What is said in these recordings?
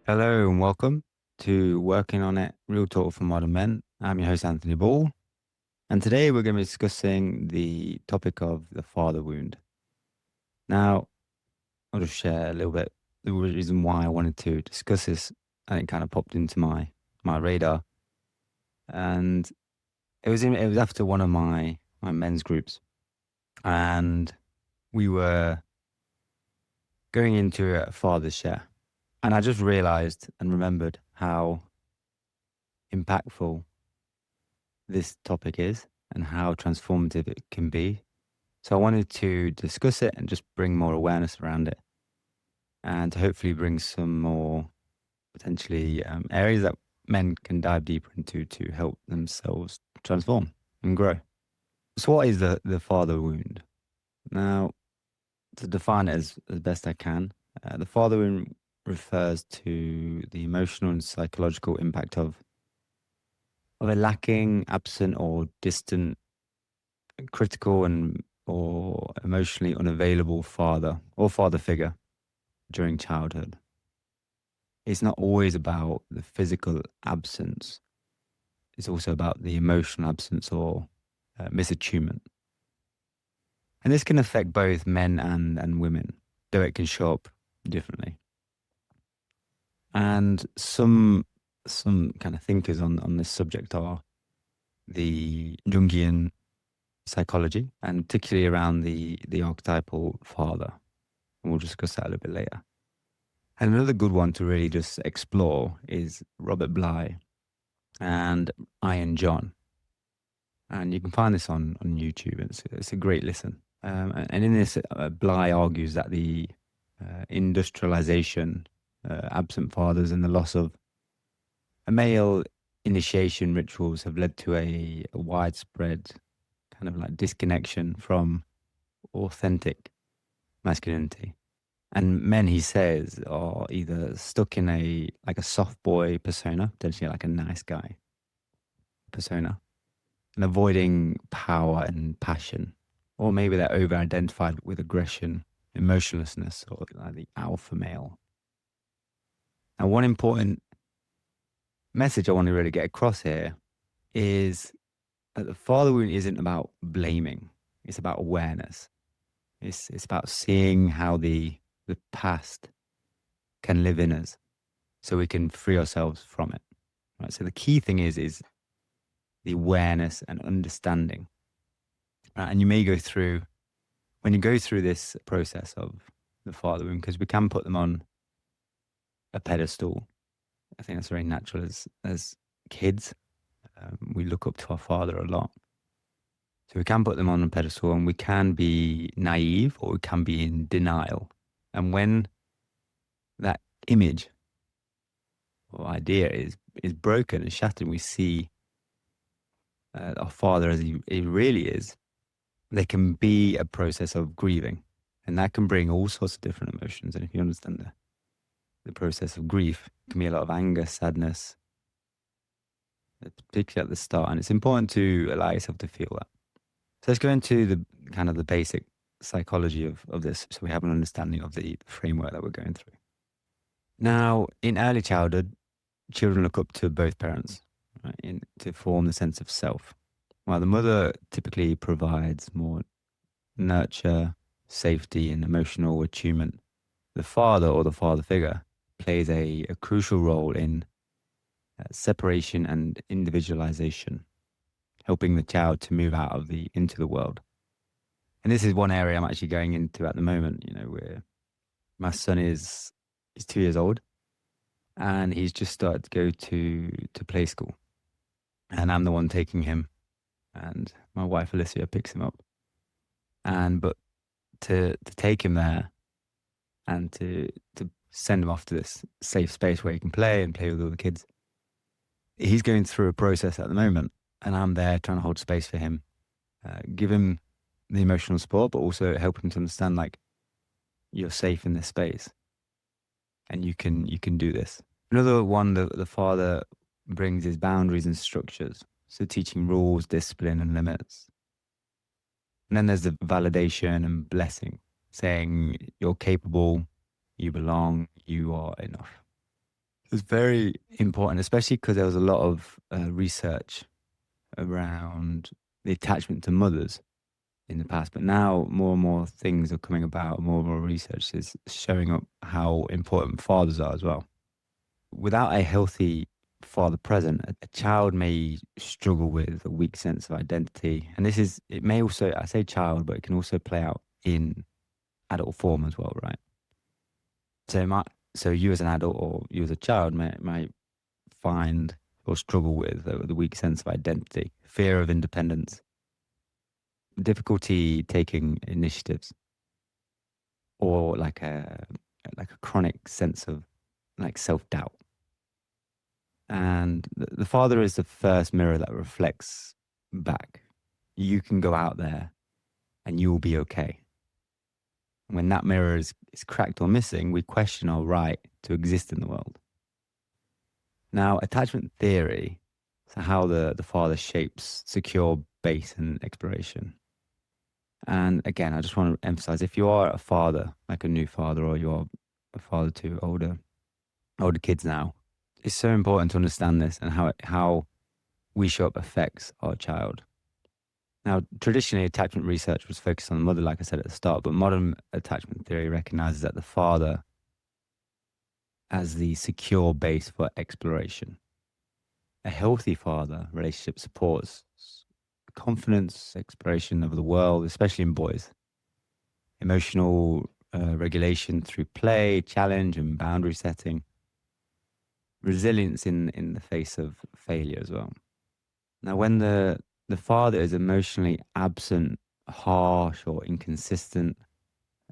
Hello and welcome to Working on It, Real Talk for Modern Men. I'm your host, Anthony Ball. And today we're going to be discussing the topic of the father wound. Now, I'll just share a little bit the reason why I wanted to discuss this. And it kind of popped into my radar. And it was after one of my men's groups. And we were going into a father's share. And I just realized and remembered how impactful this topic is and how transformative it can be. So I wanted to discuss it and just bring more awareness around it and to hopefully bring some more potentially areas that men can dive deeper into to help themselves transform and grow. So what is the father wound? Now, to define it as best I can, the father wound refers to the emotional and psychological impact of a lacking, absent, or distant, critical, and or emotionally unavailable father or father figure during childhood. It's not always about the physical absence. It's also about the emotional absence or misattunement. And this can affect both men and women, though it can show up differently. And some kind of thinkers on this subject are the Jungian psychology, and particularly around the archetypal father. And we'll discuss that a little bit later. And another good one to really just explore is Robert Bly and Ian John. And you can find this on YouTube. It's a great listen. And in this, Bly argues that the industrialization, absent fathers, and the loss of a male initiation rituals have led to a widespread kind of like disconnection from authentic masculinity. And men, he says, are either stuck in a soft boy persona, potentially like a nice guy persona, and avoiding power and passion, or maybe they're over-identified with aggression, emotionlessness, or like the alpha male. And one important message I want to really get across here is that the father wound isn't about blaming; it's about awareness. It's about seeing how the past can live in us so we can free ourselves from it. Right. So the key thing is the awareness and understanding. Right? And you may go through when you go through this process of the father wound, because we can put them on a pedestal. I think that's very natural as kids. We look up to our father a lot. So we can put them on a pedestal and we can be naive or we can be in denial. And when that image or idea is broken and shattered, we see our father as he really is, there can be a process of grieving. And that can bring all sorts of different emotions. And if you understand the process of grief, it can be a lot of anger, sadness, particularly at the start. And it's important to allow yourself to feel that. So let's go into the kind of the basic psychology of this so we have an understanding of the framework that we're going through. Now, in early childhood, children look up to both parents, right, to form the sense of self. While the mother typically provides more nurture, safety, and emotional attunement, the father or the father figure plays a crucial role in separation and individualization, helping the child to move out of into the world. And this is one area I'm actually going into at the moment. You know, where my son is 2 years old, and he's just started to go to play school, and I'm the one taking him, and my wife Alicia picks him up, and but to take him there and to send him off to this safe space where he can play and play with all the kids. He's going through a process at the moment, and I'm there trying to hold space for him, give him the emotional support, but also help him to understand like you're safe in this space, and you can do this. Another one that the father brings is boundaries and structures, so teaching rules, discipline, and limits. And then there's the validation and blessing, saying you're capable, you belong, you are enough. It's very important, especially because there was a lot of research around the attachment to mothers in the past. But now more and more things are coming about, more and more research is showing up how important fathers are as well. Without a healthy father present, a child may struggle with a weak sense of identity. And it may also, I say child, but it can also play out in adult form as well, right? So, so you as an adult or you as a child might find or struggle with the weak sense of identity, fear of independence, difficulty taking initiatives, or like a chronic sense of like self-doubt. And the father is the first mirror that reflects back. You can go out there and you will be okay. When that mirror is cracked or missing, we question our right to exist in the world. Now, attachment theory, so how the father shapes secure base and exploration. And again, I just want to emphasize, if you are a father, like a new father, or you're a father to older kids now, it's so important to understand this and how we show up affects our child. Now, traditionally, attachment research was focused on the mother, like I said at the start, but modern attachment theory recognizes that the father as the secure base for exploration. A healthy father relationship supports confidence, exploration of the world, especially in boys. Emotional regulation through play, challenge, and boundary setting. Resilience in the face of failure as well. Now, when the father is emotionally absent, harsh, or inconsistent,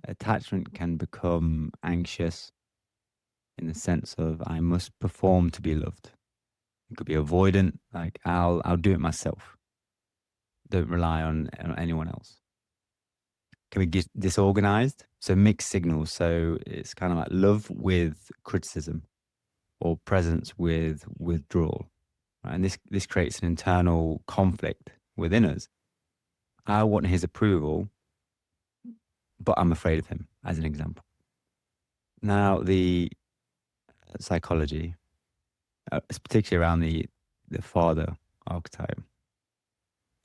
attachment can become anxious in the sense of I must perform to be loved. It could be avoidant, like I'll do it myself. Don't rely on anyone else. Can be disorganized, so mixed signals. So it's kind of like love with criticism, or presence with withdrawal. Right? And this creates an internal conflict within us. I want his approval, but I'm afraid of him, as an example. Now, the psychology, particularly around the father archetype.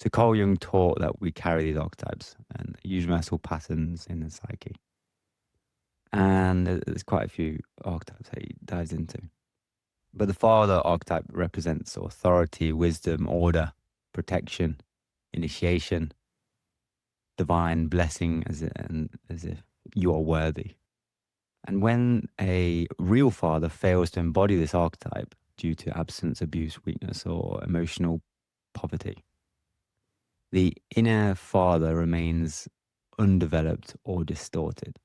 So Carl Jung taught that we carry these archetypes and universal patterns in the psyche. And there's quite a few archetypes that he dives into. But the father archetype represents authority, wisdom, order, protection, initiation, divine blessing, as if you are worthy. And when a real father fails to embody this archetype due to absence, abuse, weakness, or emotional poverty, the inner father remains undeveloped or distorted.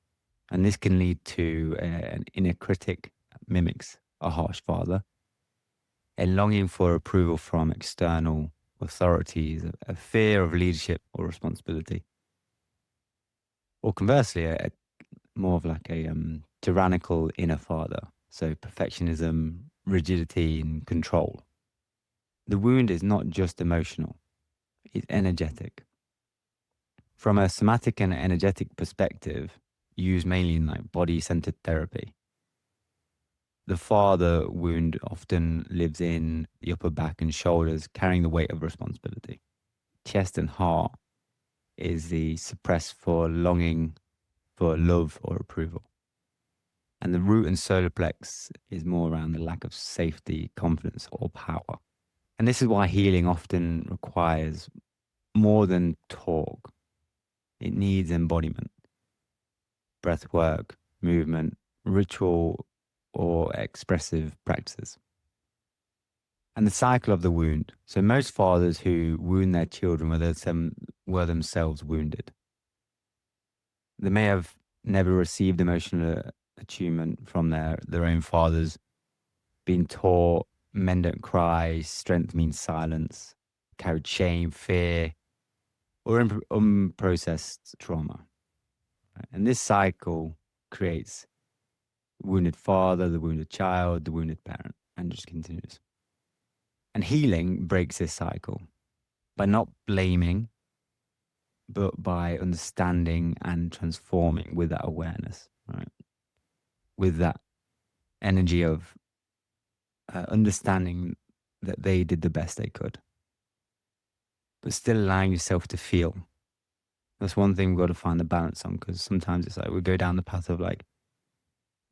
And this can lead to an inner critic that mimics a harsh father, a longing for approval from external authorities, a fear of leadership or responsibility. Or conversely, more of like a tyrannical inner father. So perfectionism, rigidity, and control. The wound is not just emotional, it's energetic. From a somatic and energetic perspective, used mainly in like body-centered therapy, the father wound often lives in the upper back and shoulders, carrying the weight of responsibility. Chest and heart is the suppressed for longing for love or approval. And the root and solar plex is more around the lack of safety, confidence, or power. And this is why healing often requires more than talk. It needs embodiment, breath work, movement, ritual, or expressive practices. And the cycle of the wound. So most fathers who wound their children were themselves wounded. They may have never received emotional attunement from their own fathers, been taught men don't cry, strength means silence, carried shame, fear, or unprocessed trauma. Right? And this cycle creates wounded father, the wounded child, the wounded parent, and just continues. And healing breaks this cycle by not blaming, but by understanding and transforming with that awareness, right? With that energy of understanding that they did the best they could, but still allowing yourself to feel. That's one thing we've got to find the balance on, because sometimes it's like we go down the path of like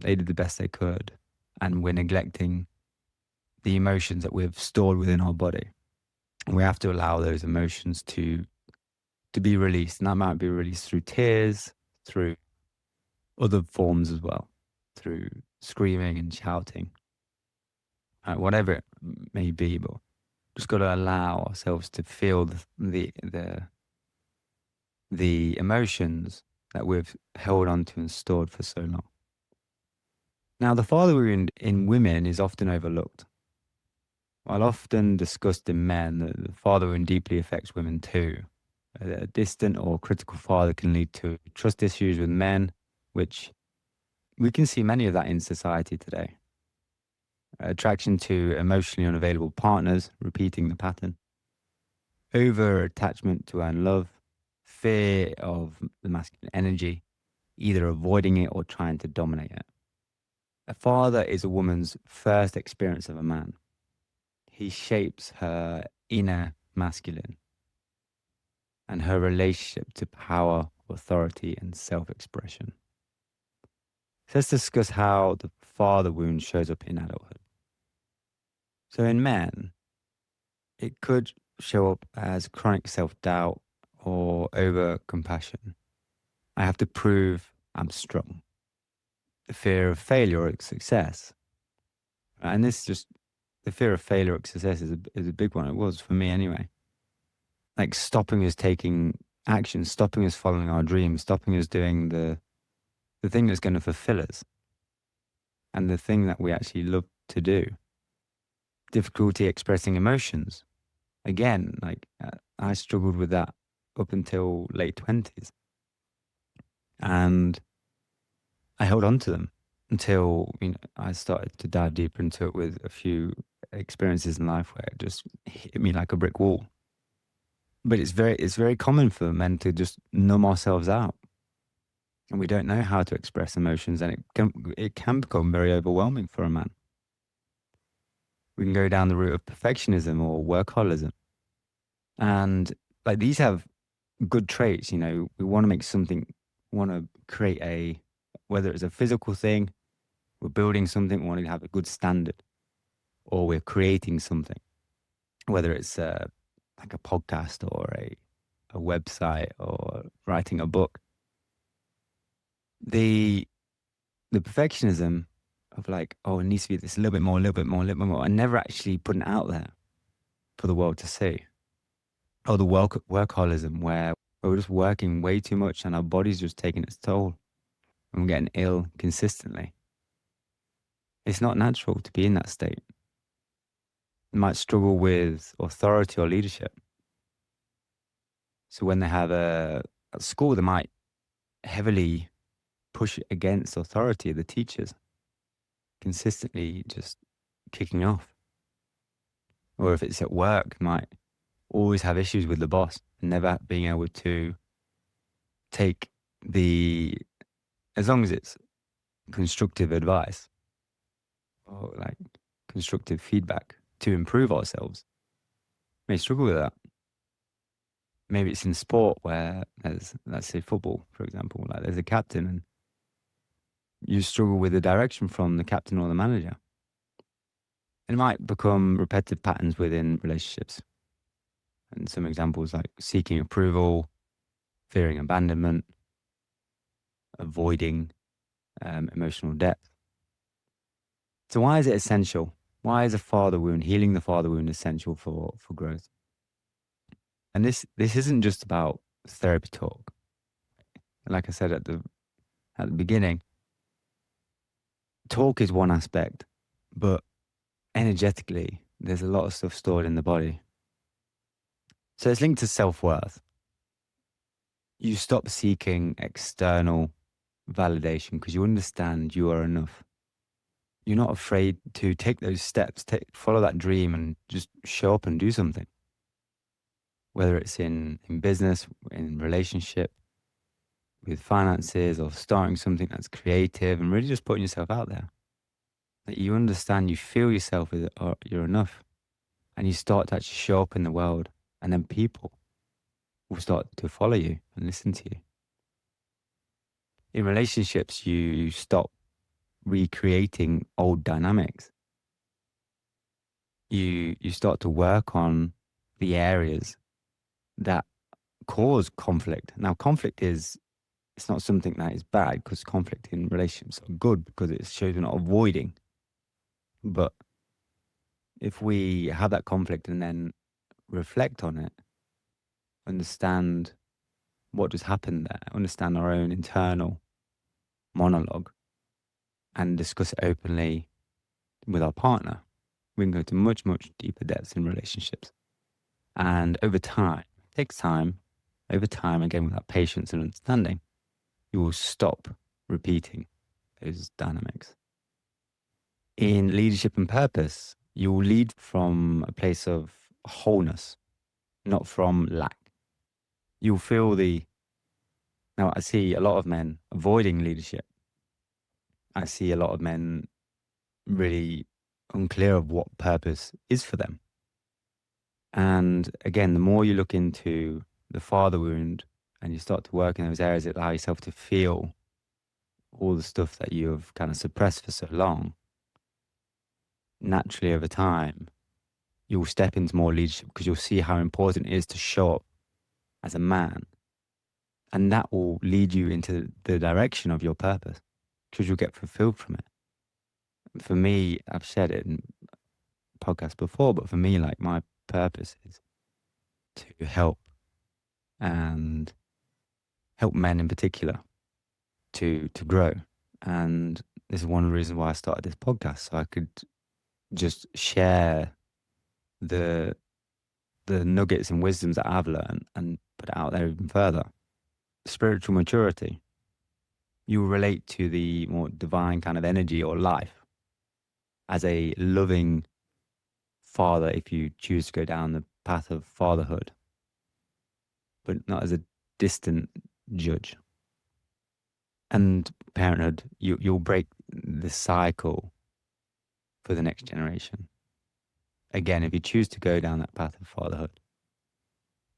they did the best they could, and we're neglecting the emotions that we've stored within our body. And we have to allow those emotions to be released, and that might be released through tears, through other forms as well, through screaming and shouting, whatever it may be. But just got to allow ourselves to feel the emotions that we've held onto and stored for so long. Now, the father wound in women is often overlooked. While often discussed in men, the father wound deeply affects women too. A distant or critical father can lead to trust issues with men, which we can see many of that in society today. Attraction to emotionally unavailable partners, repeating the pattern. Over attachment to earn love. Fear of the masculine energy, either avoiding it or trying to dominate it. A father is a woman's first experience of a man. He shapes her inner masculine and her relationship to power, authority, and self-expression. So let's discuss how the father wound shows up in adulthood. So in men, it could show up as chronic self-doubt or over-compassion. I have to prove I'm strong. The fear of failure or success. And this just, the fear of failure or success is a big one. It was for me anyway. Like stopping us taking action, stopping us following our dreams, stopping us doing the thing that's going to fulfill us and the thing that we actually love to do. Difficulty expressing emotions. Again, like I struggled with that up until late 20s. And I held on to them until I started to dive deeper into it with a few experiences in life where it just hit me like a brick wall. But it's very common for men to just numb ourselves out, and we don't know how to express emotions, and it can become very overwhelming for a man. We can go down the route of perfectionism or workaholism, and like these have good traits. We want to make something, want to create whether it's a physical thing, we're building something, we want to have a good standard, or we're creating something, whether it's like a podcast or a website or writing a book. The perfectionism of like, oh, it needs to be this a little bit more, and never actually putting it out there for the world to see. Or the workaholism where we're just working way too much and our body's just taking its toll and we're getting ill consistently. It's not natural to be in that state. You might struggle with authority or leadership. So when they have at school, they might heavily push against authority of the teachers, consistently just kicking off. Or if it's at work, might always have issues with the boss, never being able to take as long as it's constructive advice or like constructive feedback to improve ourselves, may struggle with that. Maybe it's in sport where there's, let's say football, for example, like there's a captain and you struggle with the direction from the captain or the manager. It might become repetitive patterns within relationships. And some examples like seeking approval, fearing abandonment, avoiding emotional depth. So why is it essential? Why is healing the father wound essential for growth? And this isn't just about therapy talk. Like I said at the beginning, talk is one aspect, but energetically, there's a lot of stuff stored in the body. So it's linked to self-worth. You stop seeking external validation because you understand you are enough. You're not afraid to take those steps, follow that dream and just show up and do something. Whether it's in business, in relationship, with finances, or starting something that's creative and really just putting yourself out there. that you understand, you feel yourself as you're enough, and you start to actually show up in the world, and then people will start to follow you and listen to you. In relationships, you stop recreating old dynamics. You start to work on the areas that cause conflict. Now, conflict is, it's not something that is bad, because conflict in relationships are good because it shows we're not avoiding. But if we have that conflict and then reflect on it, understand what just happened there, understand our own internal monologue, and discuss it openly with our partner, we can go to much, much deeper depths in relationships. And over time, it takes time, over time, again, with that patience and understanding, you will stop repeating those dynamics. In leadership and purpose, you will lead from a place of wholeness, not from lack. You'll feel now I see a lot of men avoiding leadership. I see a lot of men really unclear of what purpose is for them. And again, the more you look into the father wound and you start to work in those areas that allow yourself to feel all the stuff that you have kind of suppressed for so long, naturally over time, you'll step into more leadership because you'll see how important it is to show up as a man. And that will lead you into the direction of your purpose because you'll get fulfilled from it. For me, I've said it in podcasts before, but for me, like, my purpose is to help and help men in particular to grow. And this is one of the reasons why I started this podcast, so I could just share the nuggets and wisdoms that I've learned and put it out there even further. Spiritual maturity. You relate to the more divine kind of energy or life as a loving father if you choose to go down the path of fatherhood, but not as a distant judge. And parenthood, you'll break the cycle for the next generation. Again, if you choose to go down that path of fatherhood,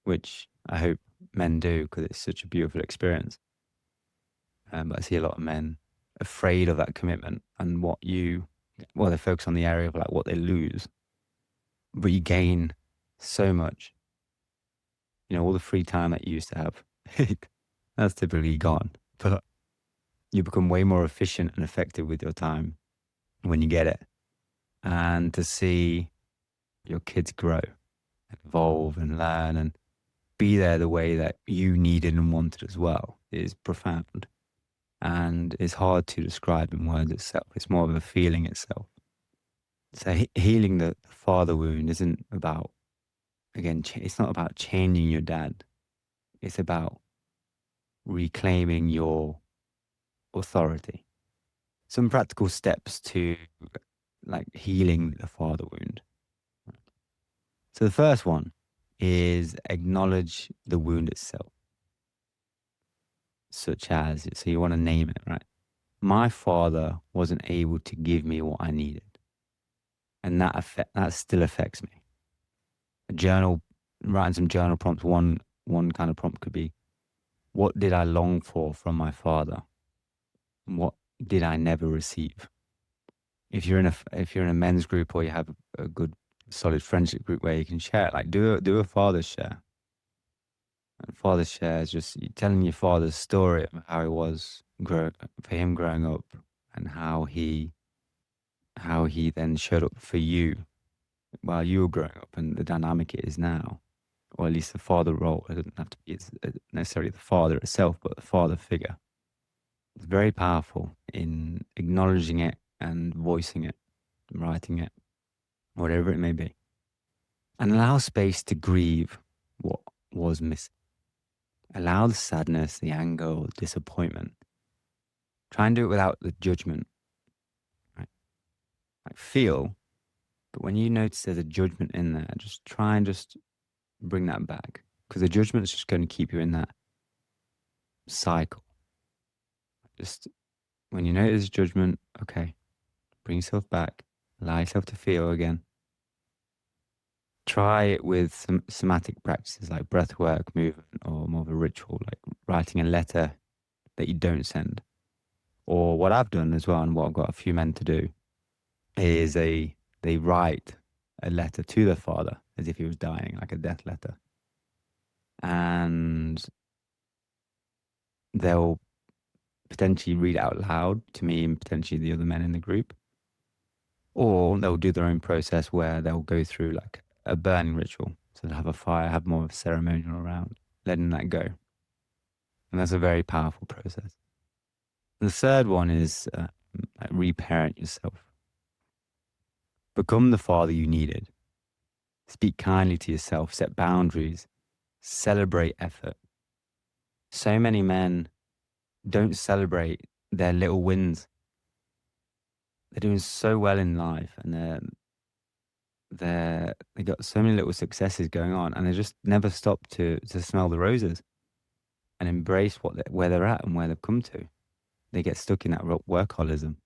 which I hope men do because it's such a beautiful experience. But I see a lot of men afraid of that commitment and they focus on the area of like what they lose, but you gain so much. All the free time that you used to have, that's typically gone. But you become way more efficient and effective with your time when you get it. And to see your kids grow, evolve and learn and be there the way that you needed and wanted as well is profound. And it's hard to describe in words itself. It's more of a feeling itself. So healing the father wound isn't about, again, it's not about changing your dad. It's about reclaiming your authority. Some practical steps to like healing the father wound. So the first one is acknowledge the wound itself. Such as, so you want to name it, right? My father wasn't able to give me what I needed. And that still affects me. Writing some journal prompts, one kind of prompt could be, what did I long for from my father? What did I never receive? If you're in a men's group or you have a good solid friendship group where you can share it, like do a father's share. And father's share is just telling your father's story of how it was for him growing up and how he then showed up for you while you were growing up and the dynamic it is now, or at least the father role. It doesn't have to be necessarily the father itself, but the father figure. It's very powerful in acknowledging it and voicing it, writing it, whatever it may be. And allow space to grieve what was missing. Allow the sadness, the anger, or the disappointment. Try and do it without the judgment. Right? Like feel, but when you notice there's a judgment in there, just try and just bring that back. Because the judgment is just going to keep you in that cycle. Just when you notice judgment, okay, Bring yourself back. Allow yourself to feel again. Try it with some somatic practices like breath work, movement, or more of a ritual, like writing a letter that you don't send. Or what I've done as well, and what I've got a few men to do, is they write a letter to their father as if he was dying, like a death letter. And they'll potentially read it out loud to me and potentially the other men in the group. Or they'll do their own process where they'll go through like a burning ritual. So they'll have a fire, have more of a ceremonial around, letting that go. And that's a very powerful process. The third one is like reparent yourself. Become the father you needed. Speak kindly to yourself, set boundaries, celebrate effort. So many men don't celebrate their little wins. They're doing so well in life, and they got so many little successes going on, and they just never stop to smell the roses and embrace where they're at and where they've come to. They get stuck in that workaholism.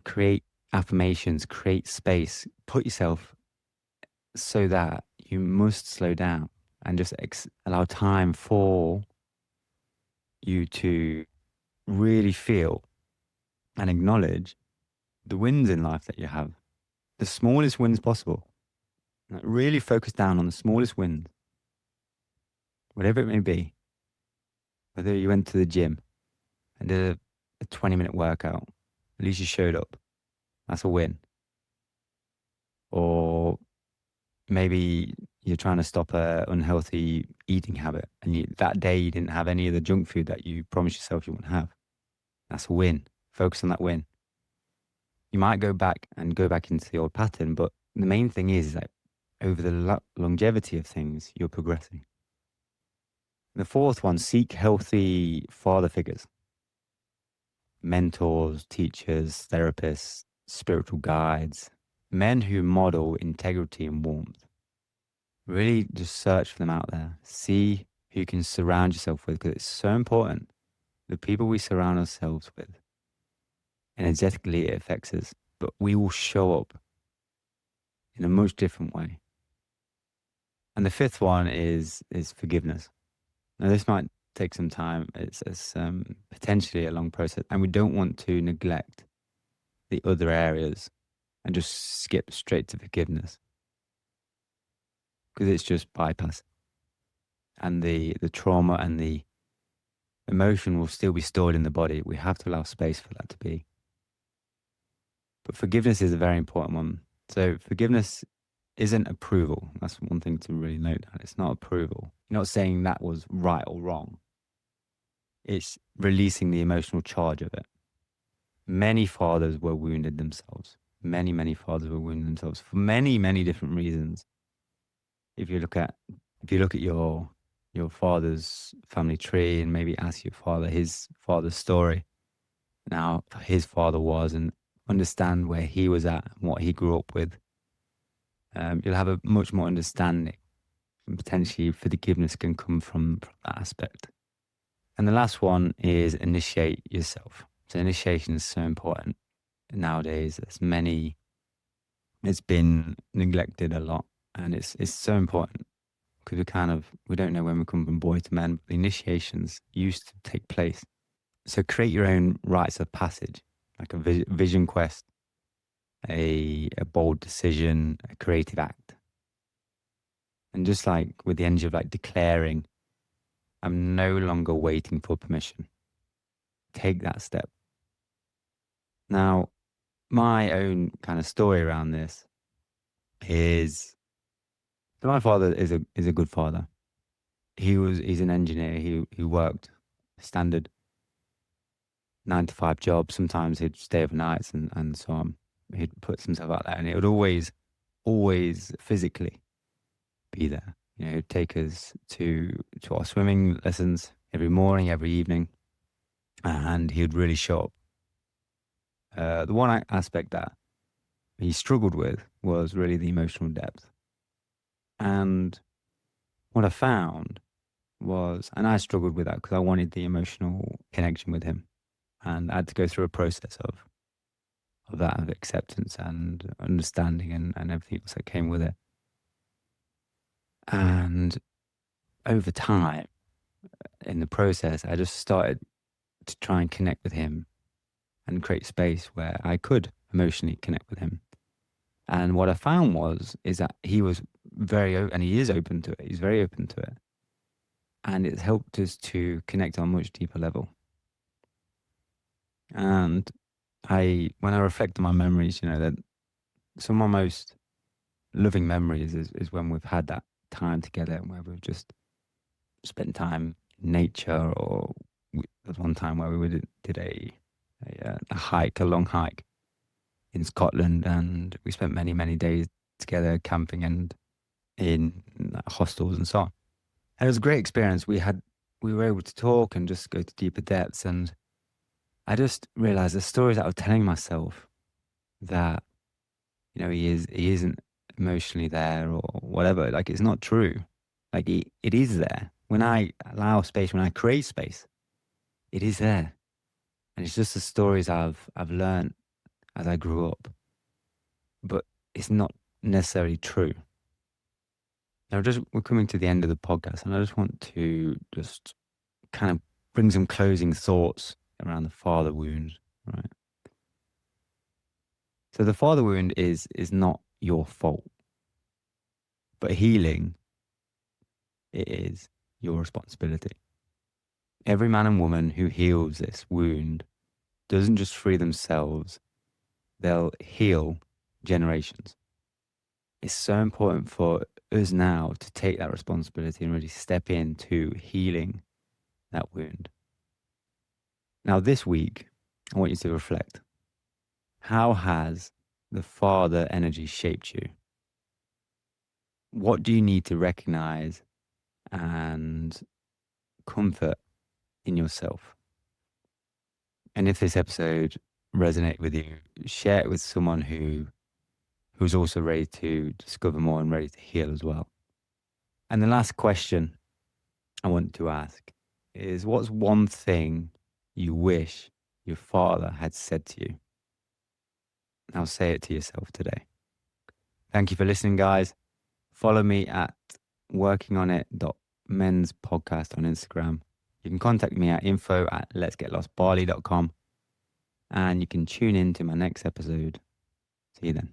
Create affirmations, create space, put yourself so that you must slow down and just allow time for you to really feel and acknowledge the wins in life that you have, the smallest wins possible. Like really focus down on the smallest wins, whatever it may be. Whether you went to the gym and did a 20-minute workout, at least you showed up. That's a win. Or maybe you're trying to stop an unhealthy eating habit, and that day you didn't have any of the junk food that you promised yourself you wouldn't have. That's a win. Focus on that win. You might go back into the old pattern, but the main thing is that over the longevity of things, you're progressing. The fourth one, seek healthy father figures, mentors, teachers, therapists, spiritual guides, men who model integrity and warmth. Really just search for them out there. See who you can surround yourself with, because it's so important. The people we surround ourselves with, energetically it affects us, but we will show up in a much different way. And the fifth one is forgiveness. Now this might take some time. It's potentially a long process, and we don't want to neglect the other areas and just skip straight to forgiveness, because it's just bypass. And the trauma and the emotion will still be stored in the body. We have to allow space for that to be. But forgiveness is a very important one. So forgiveness isn't approval. That's one thing to really note down. It's not approval. You're not saying that was right or wrong. It's releasing the emotional charge of it. Many fathers were wounded themselves. Many fathers were wounded themselves for many different reasons. If you look at your father's family tree and maybe ask your father his father's story, now his father was, and understand where he was at and what he grew up with, you'll have a much more understanding, and potentially forgiveness can come from that aspect. And the last one is initiate yourself. So initiation is so important nowadays. It's been neglected a lot, and it's so important, because we don't know when we come from boy to men, but the initiations used to take place. So create your own rites of passage, like a vision quest, a bold decision, a creative act. And just like with the energy of like declaring, I'm no longer waiting for permission. Take that step. Now, my own kind of story around this is that my father is a good father. He's an engineer. He worked standard 9-to-5 job. Sometimes he'd stay overnights and so on. He'd put himself out there, and it would always physically be there. You know, he'd take us to our swimming lessons every morning, every evening, and he'd really show up. The one aspect that he struggled with was really the emotional depth. And what I found was, and I struggled with that because I wanted the emotional connection with him. And I had to go through a process of that, of acceptance and understanding and everything else that came with it. And over time, in the process, I just started to try and connect with him and create space where I could emotionally connect with him. And what I found is that he was and he is open to it. He's very open to it. And it's helped us to connect on a much deeper level. And when I reflect on my memories, that some of my most loving memories is when we've had that time together, where we've just spent time in nature, or there was one time where we did a long hike in Scotland, and we spent many, many days together camping and in hostels and so on. And it was a great experience. We were able to talk and just go to deeper depths, and I just realized the stories that I was telling myself that, he isn't emotionally there or whatever. Like, it's not true. Like, it is there. When I allow space, when I create space, it is there. And it's just the stories I've learned as I grew up. But it's not necessarily true. Now, we're coming to the end of the podcast, and I just want to just kind of bring some closing thoughts around the father wound, right? So the father wound is not your fault, but healing, it is your responsibility. Every man and woman who heals this wound doesn't just free themselves, they'll heal generations. It's so important for us now to take that responsibility and really step into healing that wound. Now, this week, I want you to reflect. How has the father energy shaped you? What do you need to recognize and comfort in yourself? And if this episode resonated with you, share it with someone who's also ready to discover more and ready to heal as well. And the last question I want to ask is, what's one thing you wish your father had said to you? Now say it to yourself today. Thank you for listening, guys. Follow me at workingonit.men's podcast on Instagram. You can contact me at info@letsgetlostbarley.com. And you can tune in to my next episode. See you then.